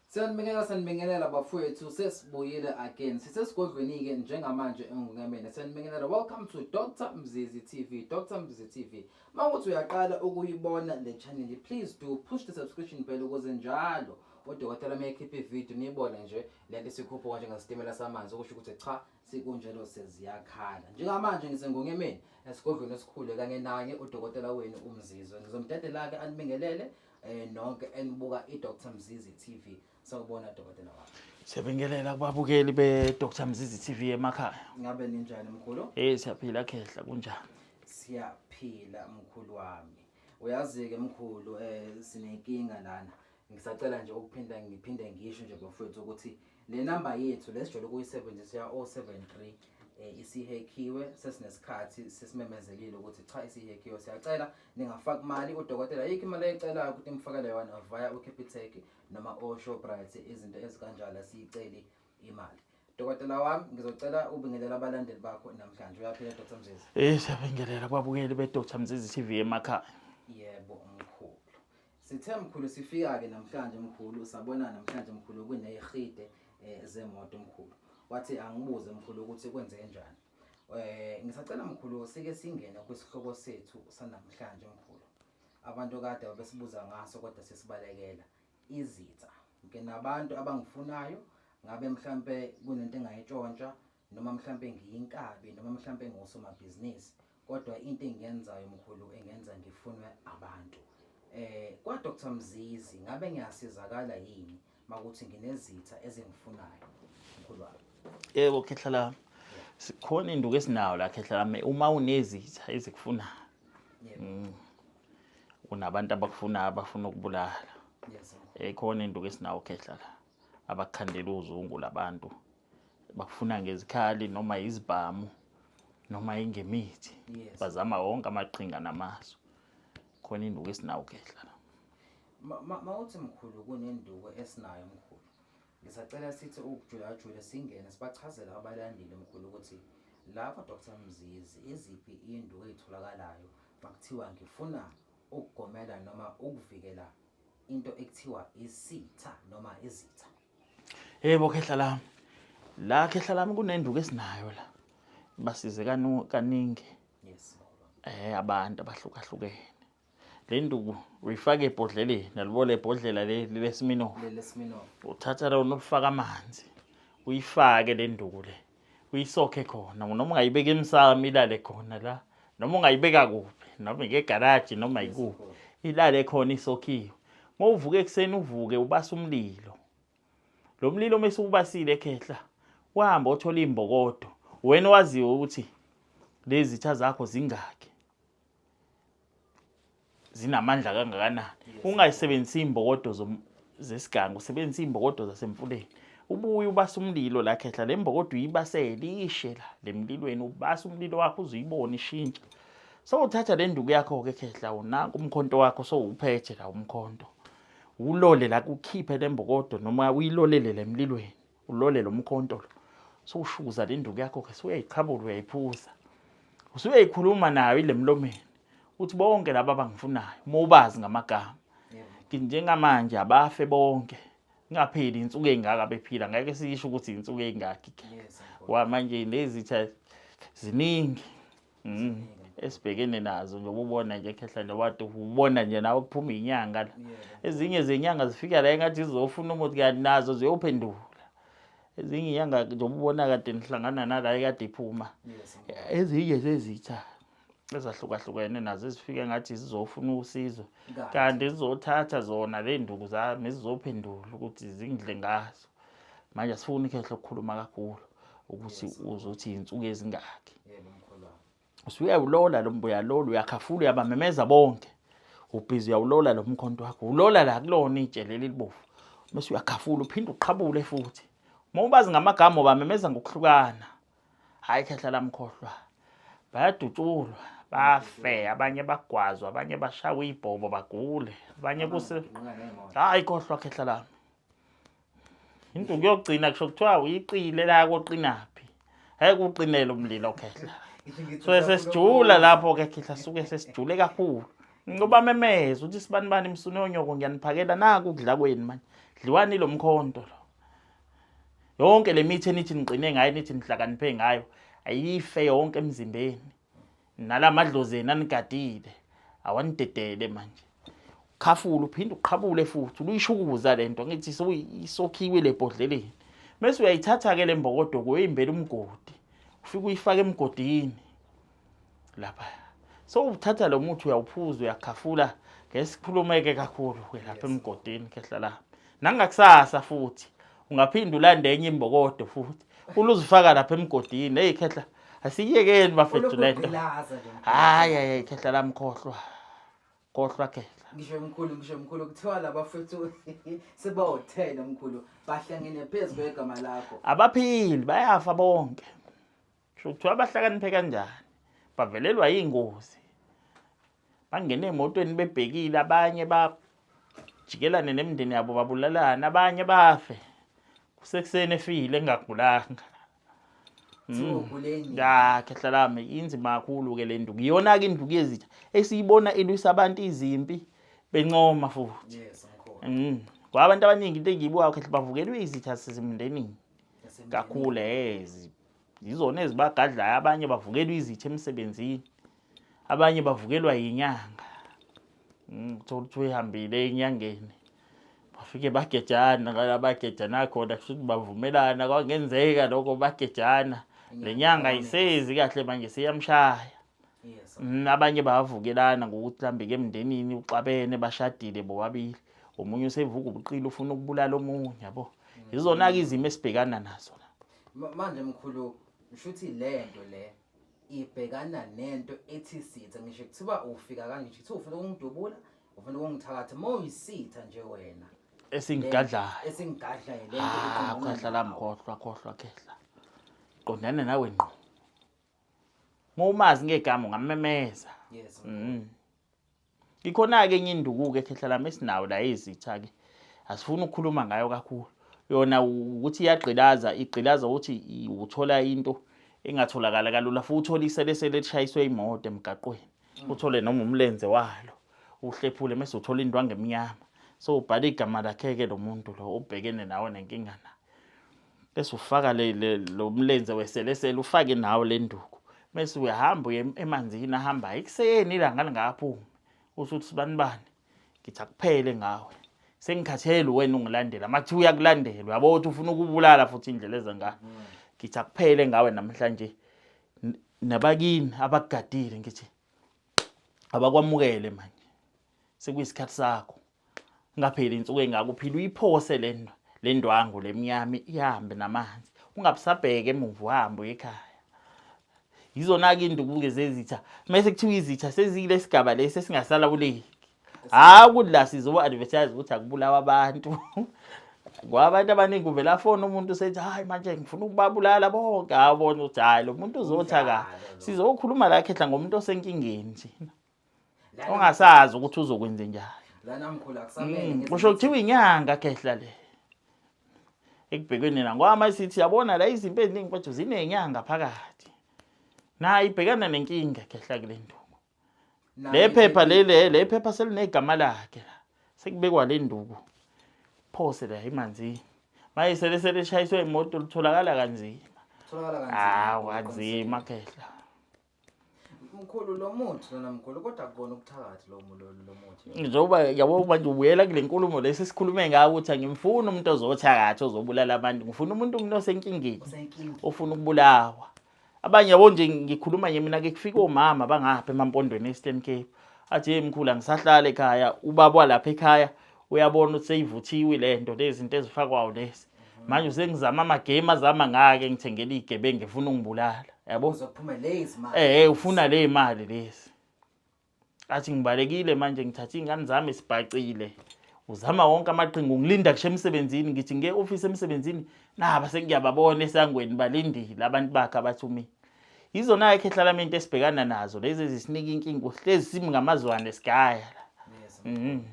Sanibingelela bafowethu sesibuyile again. Sisesigodlweni ke njengamanje engungemene. Sanibingelela. Welcome to Dr. Mzizi TV. Dr. Mzizi TV. Mawukuthi uyaqala ukuyibona le channel, please do push the subscription bell ukuze njalo odokotela mayikhipha ivideo niyibone nje lento sikhupha kanje ngasitimela samanzi okusho ukuthi cha sikunjalo seziyakhala. Njengamanje ngisengungemene esigodlweni esikhulu kanye naye udokotela wenu uMzizi. Ngizomdedela ke anibingelele nonke enibuka iDr. Mzizi TV. Sawubona dokotela wami. Siyabingelela kubabukeli beDr. Mzizi TV emakhaya. Ngabe ninjani mkhulu? Siyaphila khehla kunjani? Siyaphila mkhulu wami. Uyazi ke mkhulu sinenkinga lana. Ngisacela nje ukuphinda ngisho nje bafowethu ukuthi le number yethu lesijole ukuyisebenzisa 073 isihekhiwe sesinesikhathi sesimemezeli ukuthi cha isihekhiwe. Siyacela ningafaki imali udokotela yikho imali ayicelayo ukuthi imfakele yona via uCapitec noma oShoprite izinto ezikanjalo siyiceli imali. Dokotela wami ngizocela ubingelela abalandeli bakho namhlanje. Uyaphila Dr. Mzizi? Siyabingelela kubabukeli beDr. Mzizi TV emakhaya. Yebo mkhulu. Sithe mkhulu sifika ke namhlanje mkhulu sabona namhlanje mkhulu kuney'hide zemoto mkhulu. Wathi angibuze mkhulu ukuthi kwenzeke njani. Ngisacela mkhulu sike singene kwisihloko sethu sanamhlanje mkhulu. Abantu kade besibuza ngaso kodwa sesibalekela izitha. Nke nabantu abangifunayo ngabe mhlambe kunento engayitshontsha noma mhlambe ngiyinkabi noma mhlambe ngosomabhizinisi kodwa into engiyenzayo mkhulu engenza ngifunwe abantu. Kwa Dr. Mzizi ngabe ngiyasizakala yini makuthi nginezitha ezingifunayo mkhulu wami? Yebo khehla lami. Sikhona induku esinayo la khehla lami uma unezitha ezikufunayo. Yebo. Unabantu abakufuna abafuna ukubulala. Yes. Khona induku esinayo khehla la. Abakhandela uzungu labantu. Bakufuna ngezikhali noma izibhamu noma ingemithi. Yes. Bazama wonke amaqhinga namasu. Khona induku esinayo khehla la. Mawuthi mkhulu kunenduku esinayo mkhulu. Ngisacela sithi ukujula singene sibachazela abalandeli mkhulu ukuthi lapha Dr. Mzizi iziphi induku ezitholakalayo makuthiwa ngifuna ukugomela noma ukuvikela into ekuthiwa isitha noma izitha. Yebo khehla lami. La khehla lami kunenduku esinayo la. Basize kaningi. Yes. Abantu abahlukahlukene. Le nduku uyifaka ebhodleleni nalibole ibhodlela lesimino. Lesimino. Uthatha lona ufaka amanzi. Uyifake le nduku le. Uyisokhe khona noma ungayibeka emsamo ilale khona la. Noma ungayibeka kuphi noma ngegarage noma ikuphi. Ilale khona isokhiwe. Mawuvuka ekseni uvuke ubasa umlilo. Lo mlilo mase ubasile khehla. Uhamba uthola imbokodo. Wena waziwe ukuthi lezi zitha zakho zingaki. Zinamandla kangakanani. Ungayisebenzisi imbokodo zesigangu, usebenzisa imbokodo zasemfuleni. Ubuye ubasa umlilo la khehla le mbokodo uyibasele ishe la lemlilweni ubasa umlilo wakho uzuyibona ishintsha. So uthatha le nduku yakho ke khehla unaka umkhonto wakho so uphethe la umkhonto. Ulole la kukhiphe le mbokodo noma uyilolele lemlilweni. Ulole lo mkhonto lo. So ushuza le nduku yakho ke uyayiqhabula uyayiphuza. Usuyayikhuluma nayo ilemlomeni. Uthi bonke laba abangifunayo mobazi ngamagama. Njengamanje abafe bonke. Ngapheli insuku engaka bephila ngeke sisho ukuthi insuku engaki. Wa manje lezitha ziningi. Esibhekene nazo nje ubona nje khehla nje wathi ubona nje nawe kuphuma inyanga la. Ezinye zenyanga zifika la engathi zizofuna umuthi kanti nazo ziyophendula. Ezinye inyanga nje ubona kade nihlangana nala ekade iphuma. Ezinye zezitha ezahlukahlukene nazo ezifika ngathi sizofuna usizo kanti zizothatha zona le nduku zami zizophendula ukuthi zingidle ngazo. Manje asifuni khehla ukukhuluma kakhulu ukuthi uzothi insuku ezingaki. Yebo mkhulu wami. Usuyawulola lo mbuya lolo uyakhafula uyabamemeza bonke. Ubhizi uyawulola lo mkhonto wakho. Ulola la kulona itshe lelibovu. Bese uyakhafula uphinde uqhabule futhi. Mawubazi ngamagama obamemeza ngokuhlukana. Hayi khehla lamkhohlwa. Bayadutshulwa. Bafe abanye bagwazwa abanye bashawa ibhobo bagule abanye kuse hayi khohlwa khehla lami. Into kuyogcina kusho kuthiwa uyiqile la koqinaphi. Hayi kuqinela umlilo khehla. So sesijula lapho ke khehla suke sesijule kakhulu. Ngoba memeza uthi sibanibani imsuni yonyoko ngiyaniphakela naku ukudla kwenu manje. Dliwani lo mkhonto lo. Yonke le mithi enithi niqine ngayo nithi nihlakaniphe ngayo ayife yonke emzimbeni. Nalamadlozeni anigadile awanidedele manje. Khafula uphinde uqhabule futhi uyishukuza lento ngithi isokhiwe lebhodleleni. Mase uyayithatha ke lembokodo kuyimbela umgodi. Ufike uyifaka emgodini lapha. So uthatha lo muthi uyawuphuza uyakhafula ngesikhulumeke kakhulu ke lapha emgodini khehla la. Nangakusasa futhi ungaphinda ulande enye imbokodo futhi uluzifaka lapha emgodini hey khehla asiyekeni bafethu lento hayi khehla la mkhohlwa khehla ngisho mkhulu kuthiwa labafethu sebawothela mkhulu bahlangene phezulu kwegama lakho abaphili bayafa bonke sho kuthiwa bahlakaniphe kanjani bavelelwa ingozi bangene emotweni bebhekile abanye bajikelane nemndeni yabo babulalana abanye bafe kusekuseni efile engagulanga ya khehla lami inzima kakhulu ke le nduku iyona ke induku yezitha esiyibona elwisa abantu izimpi bencoma futhi ngoba abantu abaningi into engiyibuka khehla bavukelwe izitha sezimndenini kakhulu izona ezibagadlayo abanye bavukelwe izitha emsebenzini abanye bavukelwa yinyanga uthola ukuthi uyihambile enyangeni bafike bagejana ngabagejana khona futhi bavumelana kwangenzeka lokho bagejana lenyanga ayisezi kahle manje siyamshaya abanye bavukelana ngokuthi mhlambe ke emndenini uxabene bashadile bobabili omunye usevuka ubuqili ufuna ukubulala omunye yabo izona ke izimo esibhekana nazo manje mkhulu ngishuthi lento le ibhekana nento ethi sitha ngisho kuthiba ufika kanje ngisho ufuna ukungidubula ufuna ukungithakatha moyisitha nje wena esingigadlayo lento khehla la mkhohlwa khehla qondana nawe ngqo ngomazi ngegama ngamemeza yes ikhona ke enye induku ke khehla lami esinawo la ezitha ke asifuna ukukhuluma ngayo kakhulu yona ukuthi igqilaza ukuthi uthola into engatholakala kalula futhi uthola iselesele lishayiswe imoto emgaqweni uthole noma umlenze walo uhlephule mase uthola indwangu eminyama so ubhala igama lakhe ke lo muntu lo ubhekene nawe nenkinga na bese ufaka lo mlenze weselesele ufake nawo le nduku mase uyahamba emanzini ahamba ekuseni ilanga lingaphumi usuthi sibanibani ngithi akuphele ngawe sengikhathele wena ungilandela makuthi uyakulandela uyabo uthi ufuna ukubulala futhi indlela ezanga ngithi akuphele ngawe namhlanje nabakini abakugadile ngithi abakwamukele manje sekuyisikhathi sakho ngaphela insuku engakuphila uyiphose le ndwangu lemnyama ihambe namanzi ungabusabheke emuva uhambe ekhaya izona ke induku ke zezitha mase kuthiwa izitha sezile isigaba lesi singasala kuleki kudla sizo advertise ukuthi akubulawa abantu kwabantu abaningi uvela phone umuntu usethi hayi manje ngifuna ukubabulala bonke abona ukuthi hayi lo muntu uzotha ka sizokhuluma la khehla ngomuntu osenkingeni njena ongasazi ukuthi uzokwenza njani lana mkhulu akusamele kusho kuthiwa inyanga khehla le ekubhekweni ngoba masithi yabona la izimpi eziningi mfethu zinenyanga phakathi na ibhekana nenkinga khehla kule nduku le phepha le phepha selinegama lakhe sekubekwa le nduku phose la emanzini mayise leshayiswe imoto litholakala kanzima kanzima khehla mkhulu lo muthi lona mkhulu kodwa akubona ukuthakathi lo muthi njengoba yabo manje ubuyela kule nkulumo lesi sikhulume ngayo ukuthi angimfuni umuntu ozothakathi ozobulala abantu ngifuna umuntu osenkingeni ofuna ukubulawa abanye yabo nje ngikhuluma nje mina ke kufika omama bangapha emampondweni eStern Cape athi hey mkhulu angisahlala ekhaya ubaba walapha ekhaya uyabona ukuthi seyivuthiwe lento lezi zinto ezifakwayo lezi manje usengizama amagame azama ngake ngithengela igebe ngifuna ungibulala yabo uzophuma lezi mali ufuna le mali lezi athi ngibalekile manje ngithatha ingane zami sibhacile uzama wonke amaqhinga ungilinda kushe emsebenzini ngithi ngeoffice emsebenzini naba sengiyababona esangweni balindile abantu bakhe abathumile izona yakhe ehlalamento esibhekana nazo lezi ezisinika inkinga uhlezi simi ngamazwane sigaya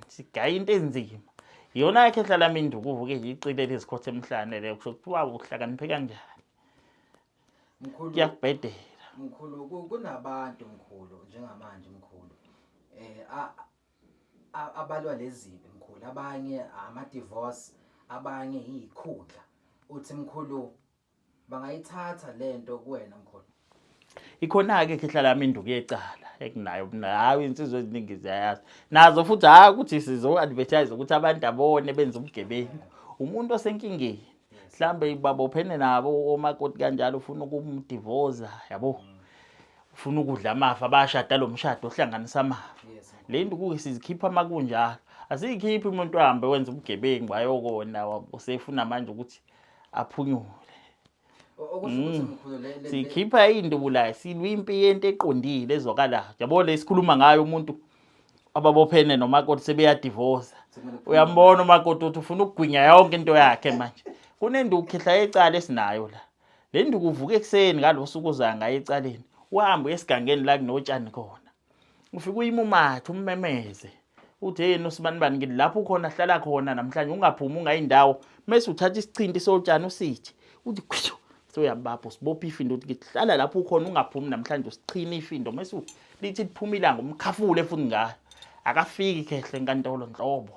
sigaya into enzima iyona yakhe ehlalamento ukuvuke icile lezikhothe emhlane le kusho kuthiwa uhlakaniphe kanjani mkhulu kuyakubhedela mkhulu kunabantu mkhulu njengamanje mkhulu abalwa lezibi mkhulu, abanye ama divorce, abanye izikhundla. Uthi mkhulu bangayithatha lento kuwena mkhulu. Ikhona-ke khehla lami induku yecala ekunayo nawe insizwe eziningi ziyayazi nazo futhi hayi ukuthi sizo-advertise ukuthi abantu abone benza ubugebengu. Umuntu osenkingeni mhlambe babophene nabo omakoti kanjalo ufuna ukumdivoza yabo, ufuna ukudla amafa bashada lo mshado ohlanganisa amafa. Le nduku sizikhipha makunjalo, asiyikhiphi umuntu ahambe wenza ubugebengu ayokona usefuna manje ukuthi aphunyule. Sikhipha induku la silwimpi yento eqondile ezwakalayo. Yabo lesikhuluma ngayo umuntu ababophene nomakoti sebeyadivoza. Uyambona umakoti uthi ufuna ukugwinya yonke into yakhe manje. Kunenduku khehla yecala esinayo la. Le nduku uvuka ekseni ngalosuku uzanga ecaleni. Uhambe esigangeni la kunotshani khona. Ufika uyimumathe ummemeze. Uthi hey noSibanibani ngithi lapho ukhona hlala khona namhlanje ungaphumi ungayindawo. Mase uthatha isicindi sotshani usithi. Uthi khwishu soyabapho sibopha ifindo uthi ngihlala lapho ukhona ungaphumi namhlanje usichina ifindo mase lithi liphuma ilanga umkhafule futhi ngayo. Akafiki khehla enkantolo nhlobo.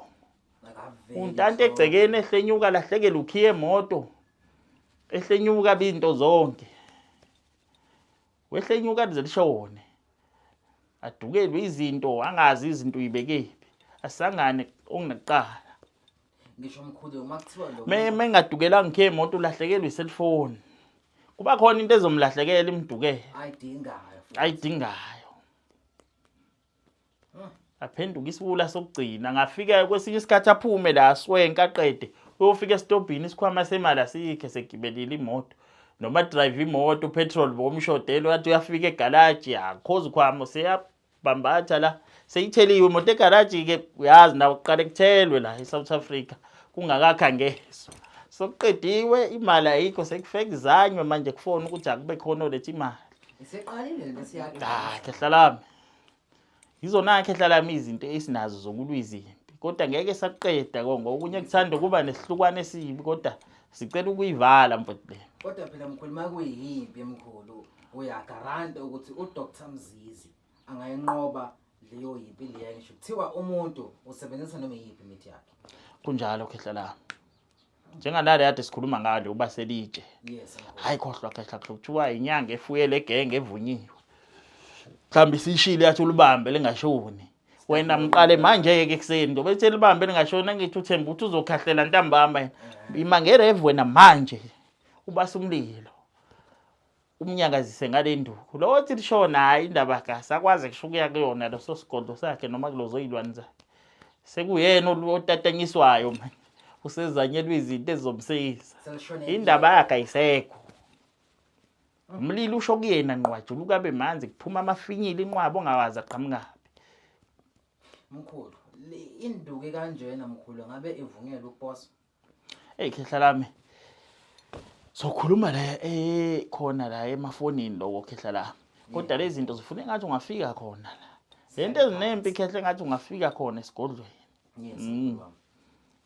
Untante egcekeni ehlenyuka lahlekela ukhiye emoto. Ehlenyuka binto zonke. Wehlenyuka lizeshone. Adukelwe izinto angazi izinto uyibekephi. Asangane onginaqala. Ngisho mkhulu makuthiwa lo mengadukela ngikhe emoto lahlekelwe iselfone. Kuba khona into ezomlahlekela imdukele. Ayidingayo. Aphenduka isibula sokugcina ngafika kwesinye isikhathi aphume la aswenka aqede. Uyofika esitobhini isikhwama semali asikhe segibelile imoto. Noma drive imoto petrol bomshodelo wathi uyafika egarage yakhoza ukhwama seyabambatha la. Seyitheliwe imoto egarage ke uyazi nawe uqale kuthelwe la eSouth Africa kungakakhangeswa. Sokuqediwe imali ayikho sekufeka izanywe manje kufona ukuthi akube khona olethe imali. Iseqalile lento siyake. Khehla lami. Izona khehla lami izinto esinazo zokulwa izimpi. Kodwa ngeke saqeda konke okunye kuthanda kuba nesihlukwane esibi kodwa sicela ukuyivala mfowethu le. Kodwa phela mkhulu makuyimpi emkhulu uyagaranta ukuthi uDr Mzizi angayinqoba leyo yimpi leyo ngisho kuthiwa umuntu usebenzisa noma yiphi imithi yakhe. Kunjalo khehla lami. Njenganale yade sikhuluma ngalo uba selije. Yes. Hayi khohlwa khehla kuthiwa inyanga efuyele egenge evunyiwe. Mhlambi sishile yathi ulibambe lingashoni. Wena mqale manje ke ekseni ngoba ethi libambe lingashona ngithi uThemba uthi uzokhahlela ntambama imangere wena manje ubasa umlilo. Umnyakazise ngale nduku. Lo othi lishona hayi indaba kahle akwazi kushukuya kuyona leso sigodo sakhe noma kulozo izilwane zakhe. Sekuyena otatanyiswayo manje. Usezanyelwe izinto ezomsisa. Indaba yakhe ayisekho. Umlilo usho kuyena nqwajula ukabe manzi kuphuma amafinyili inqwabo ongawazi aqhamukapi. Mkhulu, induku kanjena mkhulu ngabe ivungela ukubosa. Hey khehla lami. Sokhuluma la khona la emafonini lokho khehla la. Kodwa lezi zinto zifuna engathi ungafika khona la. Lento ezinempi khehla engathi ungafika khona esigodlweni. Yes.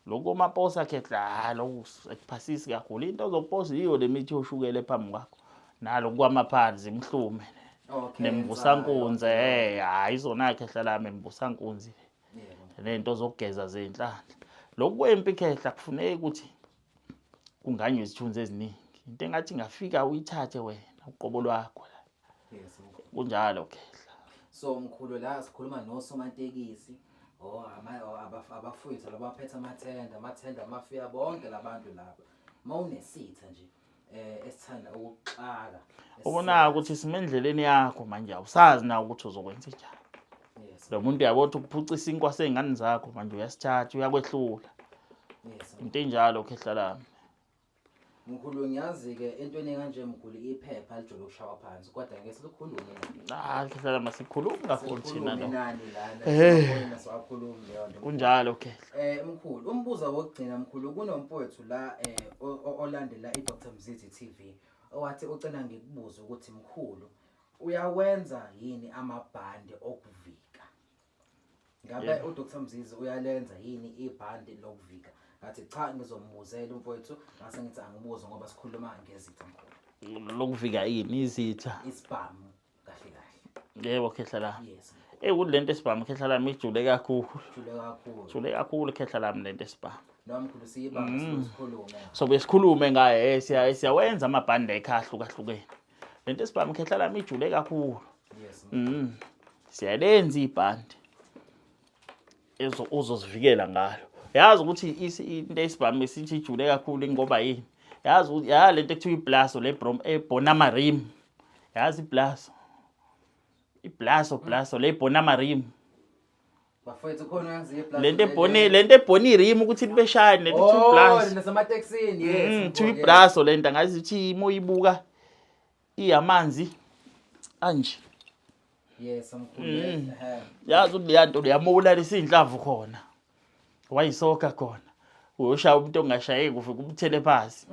Lokho maposa khehla lo ekuphasisi kakhulu into ozoposa iyo lemithi yoshukela phambi kwakho. Nalo kwamaphansi imhlume. Nemvusankunzi hayi izona khehla lami emvusankunzi. Lento zokugeza zenhlanhla. Lokwempi khehla kufuneka ukuthi kunganywe izithunzi eziningi. Into engathi ngafika uyithathe wena uqobo lwakho la. Yes. Kunjalo khehla. So mkhulu la sikhuluma nosomatekisi abafowethu labaphethe amathenda amafika bonke labantu laba. Mawunesitha nje esithanda ukuxaka. Ubona ukuthi simendleleni yakho manje awusazi na ukuthi uzokwenza njani. Yes. Lo muntu uyabotha ukuphuca isinkwa sezingane zakho manje uyasithatha uyakwehlula. Yes. Into enjalo khehla lami. Mkhulu ngiyazi ke entweni kanje mkhulu iphepha lijolo kushawa phansi kodwa ngeke sikhulume nami. Khehla lami sikhuluma kakhulu thina lo. Nani lana siwakhuluma leyo nto. Kunjalo khehla. Mkhulu umbuzo wokugcina mkhulu kunompowethu la olandela iDr Mzizi TV owathi ucela ngikubuza ukuthi mkhulu uyawenza yini amabhande okuvika. Ngabe uDr Mzizi uyalenza yini ibhande lokuvika? Ngathi cha ngizombuzela umfowethu ngase ngithi angibuze ngoba sikhuluma ngezitha mkhulu. Lokuvika yini izitha? Isibhamu kahle kahle. Yebo khehla la. Yes. kulento esibhamu khehla lami ijule kakhulu. Jule kakhulu Khehla lami lento esibhamu. noma mkhulu siyibamba sikhulume So sikhulume ngaye siyawenza amabhande ahlukahlukene. Lento esibhamu khehla lami ijule kakhulu. yes Siyalenza ibhande uzozivikela ngalo. Yazi ukuthi into esibhamu sithi ijule kakhulu ngoba yini? Yazi ukuthi lento ekuthiwa iblaso lebonamarim. Yazi iblaso lebonamarim. bafethu khona yazi lento ebonirim ukuthi libe shine lento ekuthiwa iblaso. nasemateksini yes Kuthiwa iblaso lento angazi ukuthi moyibuka iyamanzi anje. yes mkhulu Yazi ukuthi leyanto leyamula lesindlavu khona. Wayisoka khona. Uyoshaya umuntu ongashayeki ufike umthele phansi.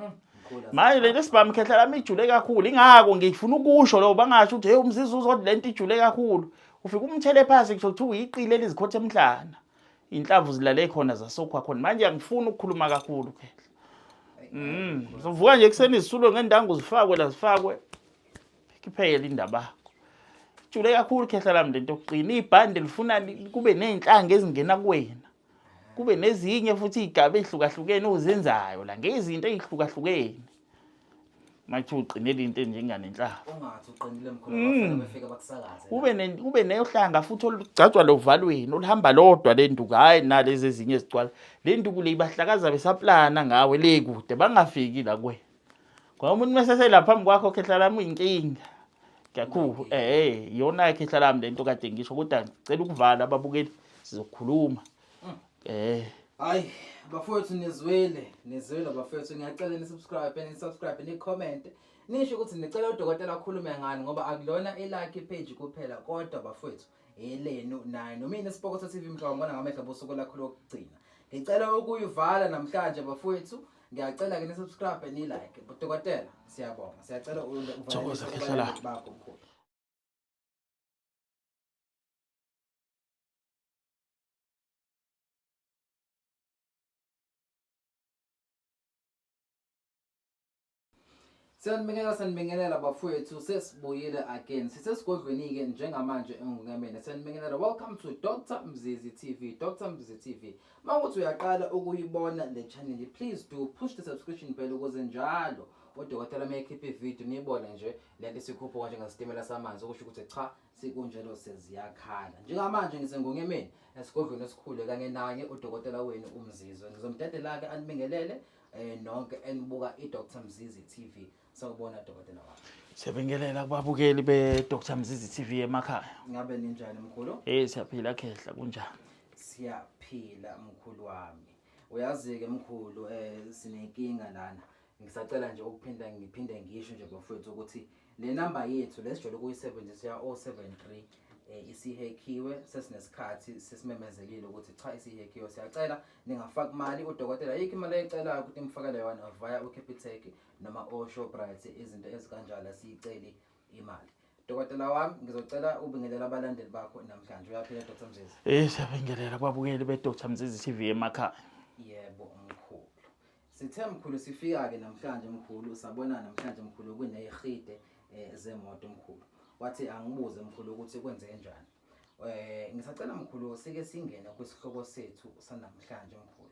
Manje lento esibhamu khehla lami ijule kakhulu. Ingako ngifuna ukusho lo bangasho ukuthi umzizi uzothi lento ijule kakhulu. Ufike umthele phansi kusho ukuthi uyiqile lezikhothe emhlana. Inhlavu zilale khona zasokwa khona. Manje angifuni ukukhuluma kakhulu khehla. Sovuka nje kuseni izisulo ngendangu zifakwe la zifakwe. Kiphele indaba yakho. Ijule kakhulu khehla lami lento yokuqina. Ibhande lifuna kube nezinhlanga ezingena kuwena. Kube nezinye futhi igaba ehlukahlukene ozenzayo la ngezinto ezihlukahlukene. Manje uqinele into enjenganenhlavu. ungathi uqinile mkhulu bafana befika bakusakaze. Kube neyohlanga futhi olugcatshwa lovalweni olihamba lodwa lenduku hayi nalezi ezinye ezicwala. Lenduku le ibahlakaza besaplana ngawe le kude bangafiki la kuwena. Ngoba umuntu mesese lapha phambi kwakho khehla lami uyinkinga. Kakhulu iyona khehla lami lento kade ngisho kodwa ngicela ukuvala ababukeli sizokhuluma. Hayi bafowethu nizwele bafowethu ngiyacela nisubscribe ni-comment nisho ukuthi nicela udokotela akhulume ngani ngoba akulona i-like page kuphela kodwa bafowethu elenu naye nomina Sipokotho TV mhlawumbe ngibona ngamehlo bosuku lakho lokugcina. Ngicela ukuyivala namhlanje bafowethu ngiyacela ke ni-subscribe ni-like udokotela siyabonga siyacela uvala bakho mkhulu. Sanibingelela bafowethu sesibuyile again sisesigodlweni ke njengamanje engukemene sanibingelela welcome to Dr. Mzizi TV. Dr. Mzizi TV mawuthi uyaqala ukuyibona le channel please do push the subscription bell ukuze njalo udokotela mayikhipha ivideo niyibone nje lento sikhupha kanje ngasitimela samanzi okusho ukuthi cha sikunjalo seziyakhala njengamanje ngisengukemene esigodlweni esikhulu kanye naye udokotela wenu uMzizi ngizomdedela ke anibingelele nonke enibuka iDr. Mzizi TV. Sawubona dokotela wami. Siyabingelela kubabukeli beDr. Mzizi TV emakhaya. Ngabe ninjani mkhulu? Siyaphila khehla kunjani? Siyaphila mkhulu wami. Uyazi ke mkhulu sinenkinga lana. Ngisacela nje ngiphinde ngisho nje bafowethu ukuthi le number yethu lesijole ukuyisebenzisa ya 073 isihekhiwe sesinesikhathi sesimemezelile ukuthi cha isihekhiwe siyacela ningafaki imali udokotela yikho imali ayicelayo ukuthi imfakele yona via uCapitec noma oShoprite izinto ezikanjalo siyiceli imali. Dokotela wami ngizocela ubingelela abalandeli bakho namhlanje uyaphila Dr. Mzizi. Siyabingelela kubabukeli beDr. Mzizi TV emakhaya. Yebo mkhulu. Sithe mkhulu sifika ke namhlanje mkhulu sabona namhlanje mkhulu kuneyihide zemoto mkhulu. Wathi angibuze mkhulu ukuthi kwenze kanjani. Ngisacela mkhulu sike singene kwisihloko sethu sanamhlanje mkhulu.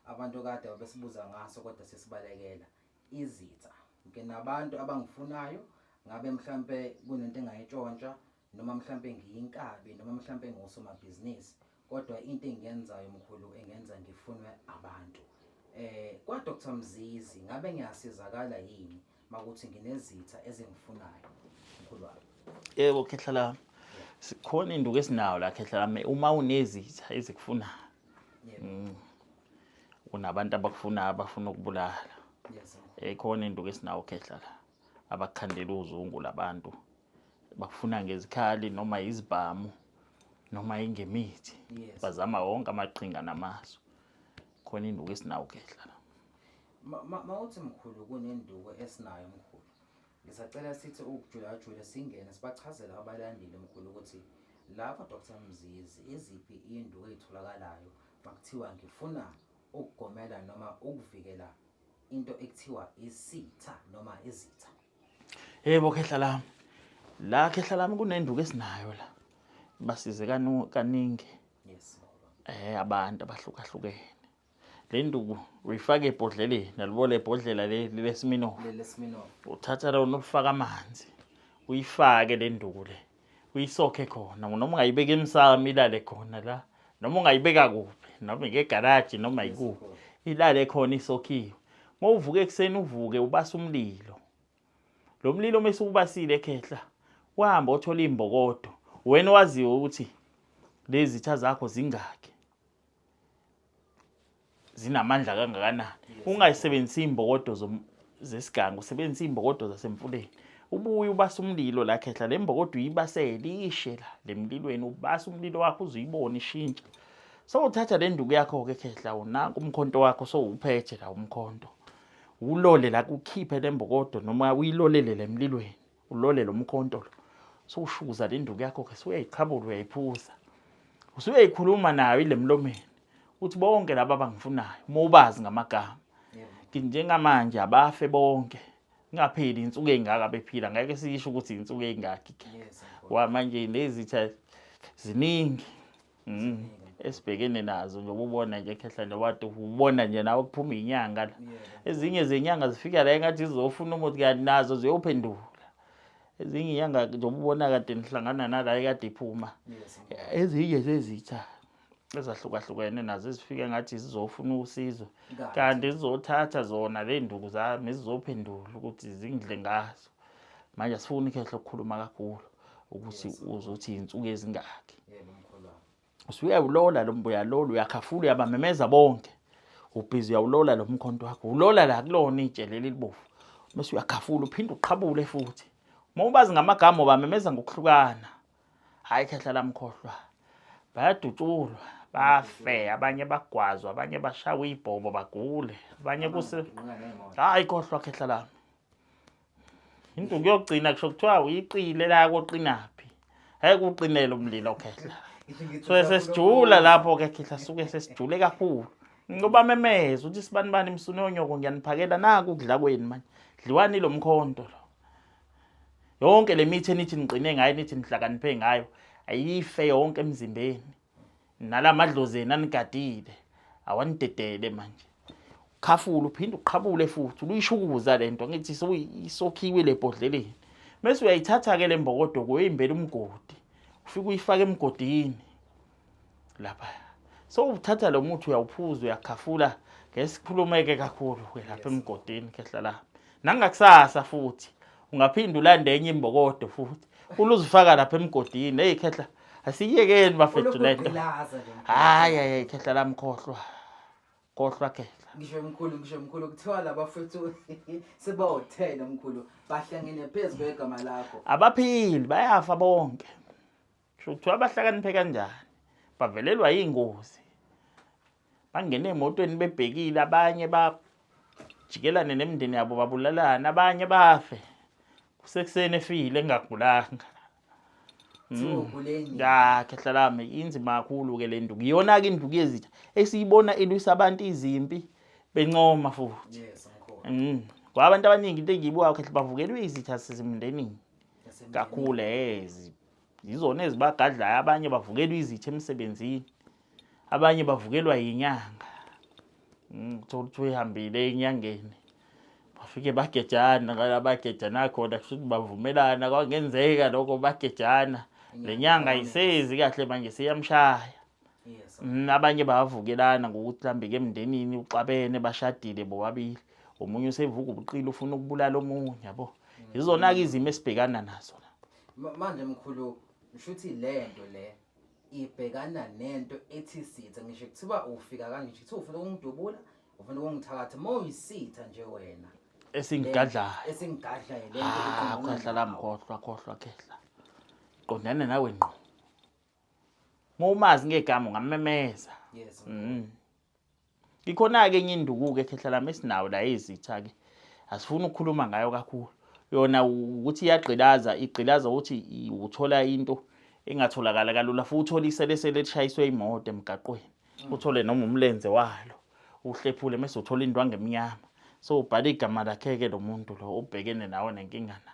Abantu kade besibuza ngaso kodwa sesibalekela izitha. Ngike nabantu abangifunayo ngabe mhlambe kunento engayitshontsha noma mhlambe ngiyinkabi noma mhlambe ngosomabhizinisi kodwa into engiyenzayo mkhulu engenza ngifunwe abantu. Kwa Dr. Mzizi ngabe ngiyasizakala yini makuthi nginezitha ezingifunayo mkhulu wami. Yebo khehla lami. Sikhona induku esinayo la khehla lami uma unezitha ezikufunayo. Yebo. Kunabantu abakufuna abafuna ukubulala. Yes. Khona induku esinawo khehla la. Abakhandela uzungu labantu. Bakufuna ngezikhali noma izibhamu noma ingemithi. Yes. Bazama wonke amaqhinga namaso. Khona induku esinawo khehla la. Mawuthi mkhulu kunenduku esinayo mkhulu. Ngisacela sithi ukujula singene sibachazela abalandeli mkhulu ukuthi lapha Dr. Mzizi iziphi induku ezitholakalayo makuthiwa ngifuna ukugomela noma ukuvikela into ekuthiwa isitha noma izitha. Yebo khehla lami. La khehla lami kunenduku esinayo la. basize kaningi Yes. abantu abahlukahlukene. Le nduku uyifaka ebhodleleni, nalibona ibhodlela lesimino. Lesimino. Uthatha lona ufaka amanzi. Uyifake le nduku le. Uyisokhe khona, noma ungayibeka emsamo ilale khona la. Noma ungayibeka kuphi, noma ngegarage noma yikuphi. Ilale khona isokhiwe. Mawuvuka ekseni uvuke ubasa umlilo. Lo mlilo mase ubasile ekhehla. Uhamba uthola imbokodo. Wena waziwe ukuthi lezi zitha zakho zingaki. Zinamandla kangakanani. Ungayisebenzisi imbokodo zesigangu, usebenzisa imbokodo zasemfuleni. Ubuye ubasa umlilo la khehla, le mbokodo uyibasele ishe la lemlilweni, ubasa umlilo wakho uzuyibona ishintsha. So uthatha le nduku yakho ke khehla, unaka umkhonto wakho so uphethe la umkhonto. Ulole la kukhiphe le mbokodo noma uyilolele lemlilweni. Ulole lo mkhonto lo. So ushuza le nduku yakho ke uyayiqhabula uyayiphuza. Usuyayikhuluma nayo ilemlomeni. Uthi bonke laba abangifunayo, mobazi ngamagama. Njengamanje abafe bonke. Ngapheli insuku engaka bephila, ngeke sisho ukuthi insuku engaki. Wa manje lezitha ziningi. Esibhekene nazo nje ubona nje ekhehla nje wathi ubona nje nawe kuphuma inyanga la. Ezinye zenyanga zifika la engathi zizofuna umuthi kanti nazo ziyophendula. Ezinye inyanga nje ubona kade nihlangana nala ekade iphuma. Ezinye zezitha ezahlukahlukene nazo ezifika ngathi sizofuna usizo. Kanti sizothatha zona le nduku zami sizophendula ukuthi zingidle ngazo. Manje asifuni ikhehla ukukhuluma kakhulu ukuthi uzothi insuku ezingaki. Usuyawulola lo mbuyalola, uyakhafula, uyabamemeza bonke. Ubhizi uyawulola lo mkhonto wakho. Ulola la kulona itshe leli libovu. Mase uyakhafula uphinde uqhabule futhi. Mawubazi ngamagama ubamemeza ngokuhlukana. Hayi khehla lamkhohlwa. Bayadutshulwa, bafe, abanye bagwazwa, abanye bashawe ibhobo bagule, abanye hayi khohlwa khehla lami. Into kuyogcina kusho kuthiwa uyiqile la koqinaphi. Hayi kuqinela umlilo khehla. So sesijula lapho ke khehla suke sesijule kakhulu. Ngoba memeza uthi sibanibani imsuno yonyoko ngiyaniphakela naku ukudla kweni manje. Dliwani lo mkhonto lo. Yonke le mithi enithi niqine ngayo nithi nihlakaniphe ngayo ayife yonke emzimbeni. Nalamadlozeni anigadile awanidedele manje. Khafula uphinde uqhabule futhi uyishukuza lento ngithi isokhiwe lebhodleleni. Mase uyayithatha ke lembokodo kuyimbela umgodi. Ufika uyifaka emgodini lapha. So uthatha lo muthi uyawuphuza uyakhafula ngesikhulumeke kakhulu lapha emgodini khehla la. Nangakusasa futhi ungaphinda ulande enye imbokodo futhi. Uluzifaka lapha emgodini. Hey khehla asiyekeni bafethu lento. Hayi khehla lamkhohlwa. Khohlwa khehla. Ngisho mkhulu kuthiwa labafethu sebawothela mkhulu bahlangene phezulu kwegama lakho. Abaphili bayafa bonke. Kuthiwa bahlakaniphe kanjani? Bavelelwa yingozi. Bangene emotweni bebhekile, abanye bajikelane nemndeni yabo babulalana, abanye bafe. Kusekuseni efile engagulanga. Ya khehla lami inzima kakhulu ke le nduku. Iyona ke induku yezitha esiyibona elwisa abantu izimpi bencoma futhi. Yes mkhulu. Ngoba abantu abaningi into engiyibuka khehla bavukelwe izitha sesimndenini. Kakhulu izona ezibagadlayo, abanye bavukelwa izitha emsebenzini. Abanye bavukelwa yinyanga. Ukuthi uyihambile enyangeni. Bafike bagejana ngalabagejana khona futhi bavumelana kwangenzeka lokho bagejana. Lenyanga ayisezi kahle manje siyamshaya. Abanye bavukelana ngokuthi mhlambe ke emndenini uxabene bashadile bobabili. Omunye usevuka ubuqili ufuna ukubulala omunye yabo. Izona ke izimo esibhekana nazo. Manje mkhulu ushuthi lento le ibhekana nento ethi sitha ngisho kuthiwa ufika kanje uthi ufuna ukungidubula ufuna ukungithakatha mawuyisitha nje wena esingigadlayo lento khehla lami khohlwa khehla qondana nawe ngqo mawumazi ngegama ungamemeza. Yes ikhona ke enye induku ke khehla lami esinawo la ezitha ke asifuna ukukhuluma ngayo kakhulu yona ukuthi iyagqilaza ukuthi uthola into engatholakala kalula futhi uthola iselesele lishayiswe imoto emgaqweni. Uthole noma umlenze walo uhlephule mase uthola indwangu emnyama. So ubhala igama lakhe ke lo muntu lo ubhekene nawe nenkinga na.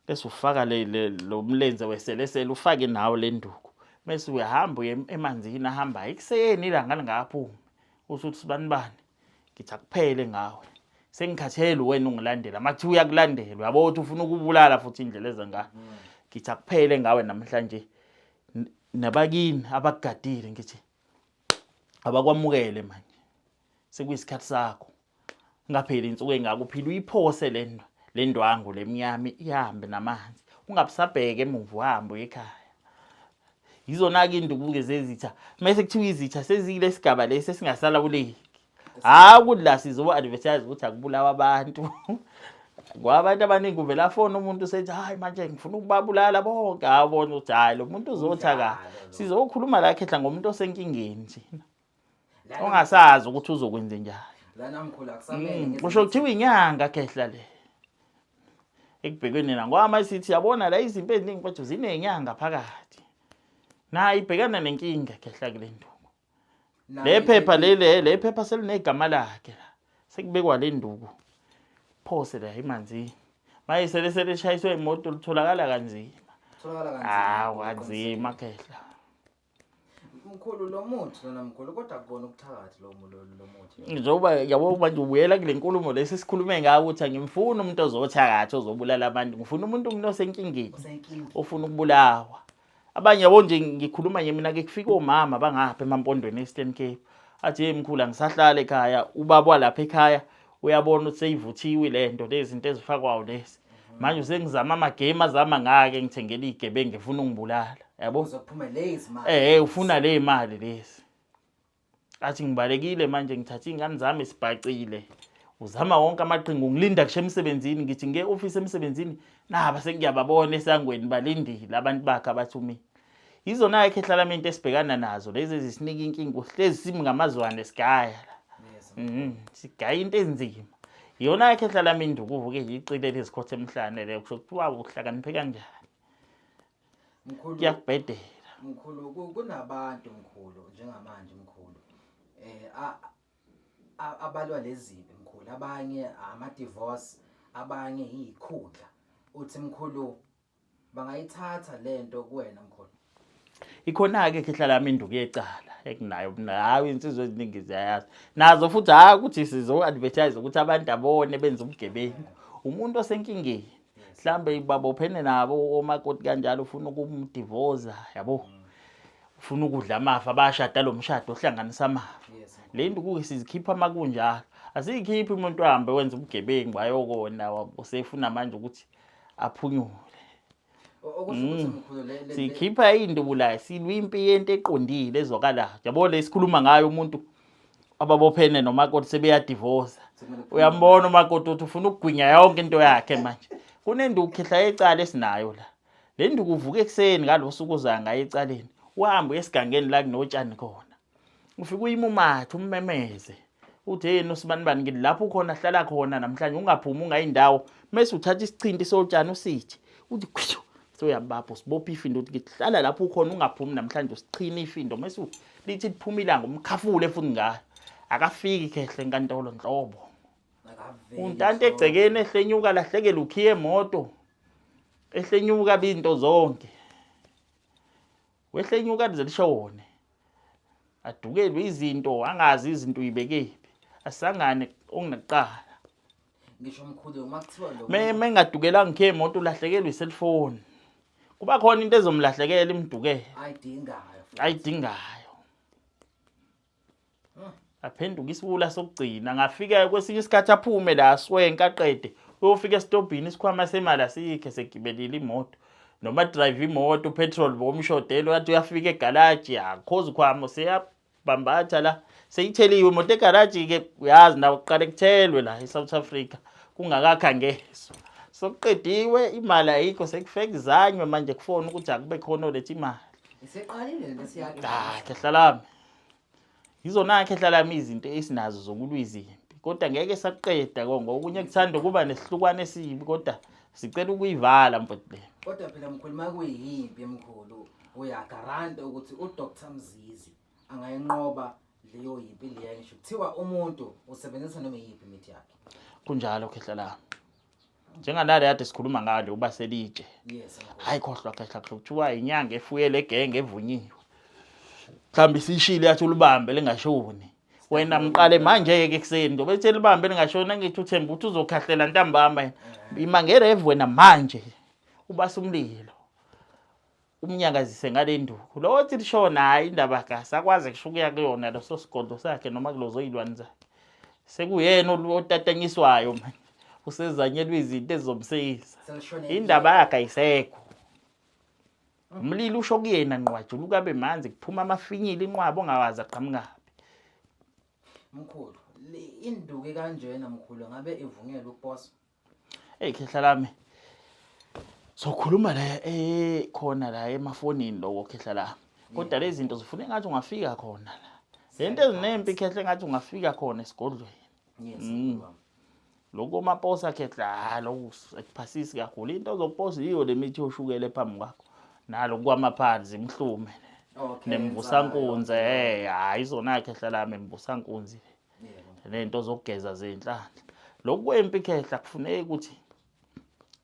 bese ufaka lo mlenze weselesele ufake nawo le nduku bese uyahamba uye emanzini ahamba ekuseni ilanga lingaphumi usuthi sibanibani ngithi akuphele ngawe sengikhathele wena ungilandela mathi uyakulandela yabo uthi ufuna ukubulala futhi indlela ezanga ngithi akuphele ngawe namhlanje nabakini abakugadile ngithi abakwamukele manje sekuyisikhathi sakho ngapheli insuku engakuphila uyiphose le ndwangu lemnyama ihambe namanzi ungabusabheke emuva uhambe ekhaya izona ke induku zezitha mase kuthiwa izitha sezile isigaba lesi singasala kuleki kudla sizoba advertise ukuthi akubulawa abantu kwabantu abaningi uvela phone umuntu usethi hayi manje ngifuna ukubabulala bonke abona ukuthi hayi lo muntu uzotha ka sizokhuluma la khehla ngomuntu osenkingeni nje ongasazi ukuthi uzokwenza njani la namkhulu akusamele kusho kuthiwa inyanga khehla le ekubhekweni ngoba sithi yabona la izinto eziningi mfethu zinenyanga phakathi na ibhekana nenkinga khehla kule nduku le phepha le phepha selinegama lakhe sekubekwa le nduku phose la emanzini maye sele shayiswe imoto litholakala kanzima kanzima khehla mkhulu lo muthi lona mkhulu kodwa akubona ukuthakathi lo muthi njengoba yabo manje ubuyela kule nkulumo lesi sikhulume ngayo ukuthi ngimfuna umuntu ozothakathi ozobulala abantu ngifuna umuntu osenkingeni ofuna ukubulawa abanye yabo nje ngikhuluma nje mina ke kufika omama bangapha emampondweni eStern Cape athi hey mkhulu angisahlala ekhaya ubaba lapha ekhaya uyabona ukuthi seyivuthiwe lento lezi zinto ezifakwayo lezi manje usengizama amagame azama ngake ngithengela igebenge ngifuna ungibulala yabo uzophuma lezi mali ufuna le mali lezi athi ngibalekile manje ngithatha ingane zami sibhacile uzama wonke amaqhinga ungilinda kushe emsebenzini ngithi ngeoffice emsebenzini naba sengiyababona esangweni balindile abantu bakhe abathumi izona yakhe ehlalamento esibhekana nazo lezi ezisinika inkinga uhlezi simi ngamazwane sigaya sigaya into enzima iyona yakhe ehlalamento kuvuke yicile lezikhothe emhlane le kusho kuthiwa uhlakaniphe kanjani mkhulu kuyabhedela mkhulu kunabantu mkhulu njengamanje mkhulu abalwa leziphi mkhulu abanye ama divorce abanye ikhudla uthi mkhulu bangayithatha lento kuwena mkhulu ikhona ke khehla lami induku yecala ekunayo hayi insizwe eziningi ziyayazi nazo futhi ukuthi sizo advertise ukuthi abantu abone benza ubugebengu umuntu osenkingeni mhlambe babophene nabo omakoti kanjalo ufuna ukumdivorce yabo ufuna ukudla amafa abashada lo mshado ohlanganisa amafa le nduku sizikhipha makunjalo asiyikhiphi umuntu ahambe wenza ubugebengu ayokona usefuna manje ukuthi aphunyule okusho mkhulu sikhipha induku la silwimpi yento eqondile ezwakala yabo lesikhuluma ngayo umuntu ababophene nomakoti sebeyadivorce uyambona umakoti uthi ufuna ukugwinya yonke into yakhe manje kunenduku khehla yecala esinayo la le nduku uvuka ekseni ngalosuku uzanga ecaleni uhambe esigangeni la kunotshani khona ufika uyimumathe ummemeze uthi hey nosibanibani ngithi lapho ukhona hlala khona namhlanje ungaphumi ungayindawo mase uthatha isicindi sotshani usithi uthi khwishu soyabapho sibopha ifindo uthi ngihlala lapho ukhona ungaphumi namhlanje usichina ifindo mase lithi liphumila ngomkhafule futhi ngayo akafiki khehla enkantolo nhlobo untante egcekeni ehlenyuka lahlekela ukhiye emoto ehlenyuka binto zonke wehlenyuka lizeshone adukelwe izinto angazi izinto uyibekephi asangane onginaqala ngisho mkhulu makuthiwa lo mengadukela ngikhe emoto lahlekelwe iselfone kuba khona into ezomlahlekela imdukele ayidingayo aphenduka isibula sokugcina ngafika kwesinye isikhathi aphume la aswenka aqede uyofika estobhini isikhwama semali asikhe segibelile imoto noma drive imoto petrol bomshodelo yathi uyafika egarage yakhoza ukhwama seyabambatha la seyitheliwe imoto egarage ke uyazi nawo uqale kuthelwe la eSouth Africa kungakakhangeswa sokuqediwe imali ayikho sekufeka izanywe manje kufona ukuthi akube khona olethe imali iseqalile lento siyaqala khehla lami izona khehla lami izinto esinazo zokulwizimpi kodwa ngeke saqeda konke okunye kuthanda kuba nesihlukwane esibi kodwa sicela ukuyivala mfowethu le kodwa phela mkhulu makuyimpi emkhulu uyagaranta ukuthi uDr Mzizi angayinqoba leyo yimpi leyo ngisho kuthiwa umuntu usebenzisa noma yiphi imithi yakhe kunjalo khehla lami Njenganale kade sikhuluma ngalo ubaselitshe. Yes. Hayi khohlwa khehla kuthiwa inyanga efuyele egenge evunyiwe. Mhlambi sishile yathi ulibambe lingashoni. Wena mqale manje ke kuseni ngoba ethi libambe lingashona ngithi uThemba uthi uzokhahlela ntambama yena. Imangere wena manje ubasa umlilo. Umnyakazise ngale nduku. Lo othi lishona hayi indaba kasakwazi kushukuya kuyona leso sigodo sakhe noma kulozo yilwane zakhe. Sekuyena otatanyiswayo manje. Usezanyelwe izinto ezomseyisa. Indaba yakhe ayisekho. Umlilo usho kuyena nqwajula ukabe manzi kuphuma amafinyili inqwabo ongawazi aqhamukapi. Mkhulu, induku kanjena mkhulu ngabe ivungela ukuposa. Khehla lami. Sokhuluma la khona la emafonini lokho khehla la. Kodwa lezi zinto zifuna engathi ungafika khona la. Lento ezinempi khehla engathi ungafika khona esigodlweni. Yes. Lokho maposa khehla lo ekuphasisi kakhulu into ozoposa iyo lemithi yoshukela phambi kwakho. Nalo kwamaphansi imhlume. Nembusankunze hayi zona khehla lami imbusankunzi. Lento zokugeza zenhlanhla. Lokwempi khehla kufuneka ukuthi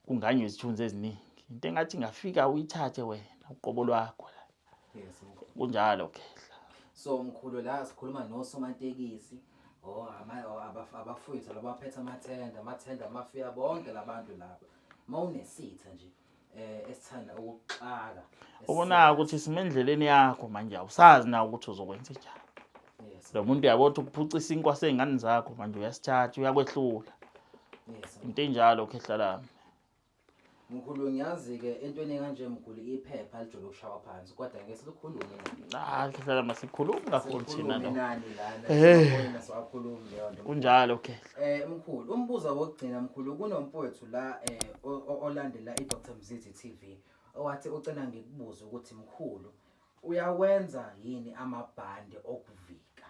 kunganywe izithunzi eziningi. Into engathi ingafika uyithathe wena uqobo lwakho la. Yes. Kunjalo khehla. So mkhulu la sikhuluma nosomatekisi abafowethu labaphethe amathenda amafika bonke labantu laba. Mawunesitha nje esithanda ukuxaka. Ubona ukuthi simendleleni yakho manje awusazi na ukuthi uzokwenza njani. Yes. Lo muntu uyabotha ukuphucisa inkwase ezingane zakho manje uyasithatha uyakwehlula. Yes. Into enjalo khehla lami. Mkhulu ngiyazi ke entweni kanje mkhulu iphepha lijolo ukushawa phansi kodwa ngeke sikhulume nani. Khehla lami sikhuluma kakhulu thina lo. Nani lana siwakhuluma leyo nto. Kunjalo khehla. Mkhulu umbuzo wokugcina mkhulu kunompowethu la olandela iDr Mzizi TV owathi ucela ngikubuza ukuthi mkhulu uyawenza yini amabhande okuvika.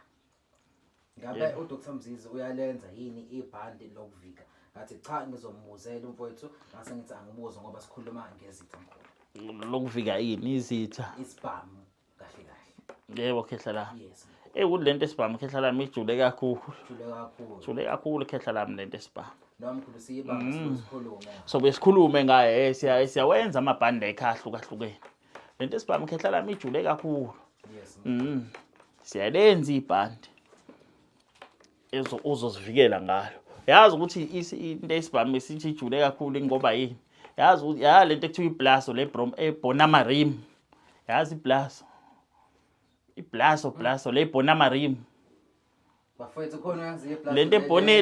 Ngabe uDr Mzizi uyalenza yini ibhande lokuvika? Ngathi cha ngizombuzela umfowethu ngase ngithi angibuze ngoba sikhuluma ngezitha mkhulu. Lokuvika yini izitha? Isibhamu kahle. Yebo khehla lami. Yes. Kulento esibhamu khehla lami ijule kakhulu. Jule kakhulu khehla lami lento esibhamu. Noma mkhulu siyibanga sikhulume. So besikhulume ngaye siyawenza amabhande ekahlukahlukene. Lento esibhamu khehla lami ijule kakhulu. Yes. Siyalenza ibhande. Uzozivikela ngalo. Yazi ukuthi into esibhamu esithi ijule kakhulu ngoba yini? Yazi ukuthi lento ekuthiwa iblaso lebonamarim. Yazi iblaso. Iblaso lebonamarim. Bafowethu khona uyazi iblaso.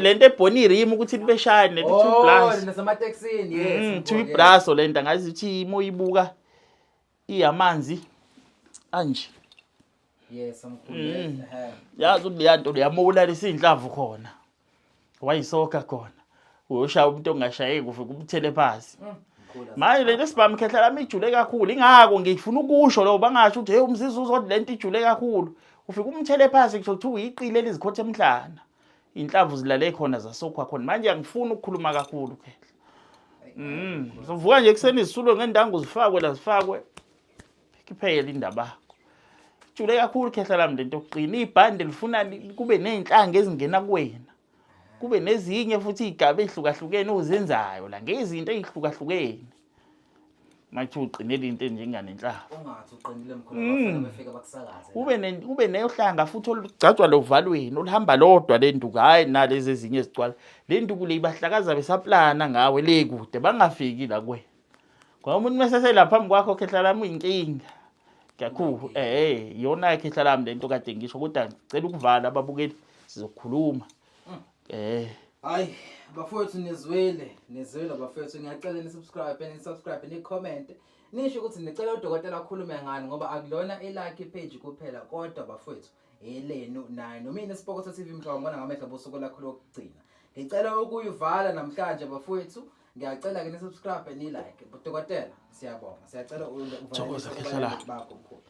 Lento ebonirim ukuthi libe shine lento ekuthiwa iblaso. Nasemateksini yes. Kuthiwa iblaso lento ngazi ukuthi moyibuka iyamanzi anje. Yes mkhulu. Yazi ukuthi leyanto leyamula lesindlavu khona. Wayisoka khona. Uyoshaya umuntu ongashayeki ufike umthele phansi. Manje lento esibhamu khehla lami ijule kakhulu ingako ngifuna ukusho lo bangasho ukuthi umzizi uzothi lento ijule kakhulu. Ufike umthele phansi kusho ukuthi uyiqile lezikhothe emhlana. Inhlavu zilale khona zasokwa khona. Manje angifuni ukukhuluma kakhulu khehla. Uzovuka nje ekseni izisulo ngendangu zifakwe la zifakwe. Kuphela indaba yakho. Ijule kakhulu khehla lami lento yokuqina ibhande lifuna kube nezinhlanga ezingena kuwena. Kube nezinye futhi igaba ehlukahlukene ozenzayo la ngezinto ezihlukahlukene. Manje uqinele into njengane nenhlaba. Ungathi uqinile mkhulu abafana befika bakusakaze. Kube neyohlanga futhi olugcatshwa lovalweni olihamba lodwa lenduku hayi nalezi ezinye ezicwala. Lenduku leyibahlakaza besaplana ngawe le kude bangafiki la kuwena. Ngoba umuntu mesese lapha phambi kwakho khehla lami uyinkinga. Kakhulu yona khehla lami lento kade ngisho kodwa ngicela ukuvala ababukeli sizokhuluma. Hayi bafowethu nizwele bafowethu ngiyacela nisubscribe ni-comment nisho ukuthi nicela udokotela akhulume ngani ngoba akulona elike page kuphela kodwa bafowethu elenu naye nomina Sipokotho TV mhlawumbe ngamehlo bosuku lakho lokugcina ngicela ukuyivala namhlanje bafowethu ngiyacela ke nisubscribe ni-like udokotela siyabonga siyacela uvala bakho mkhulu.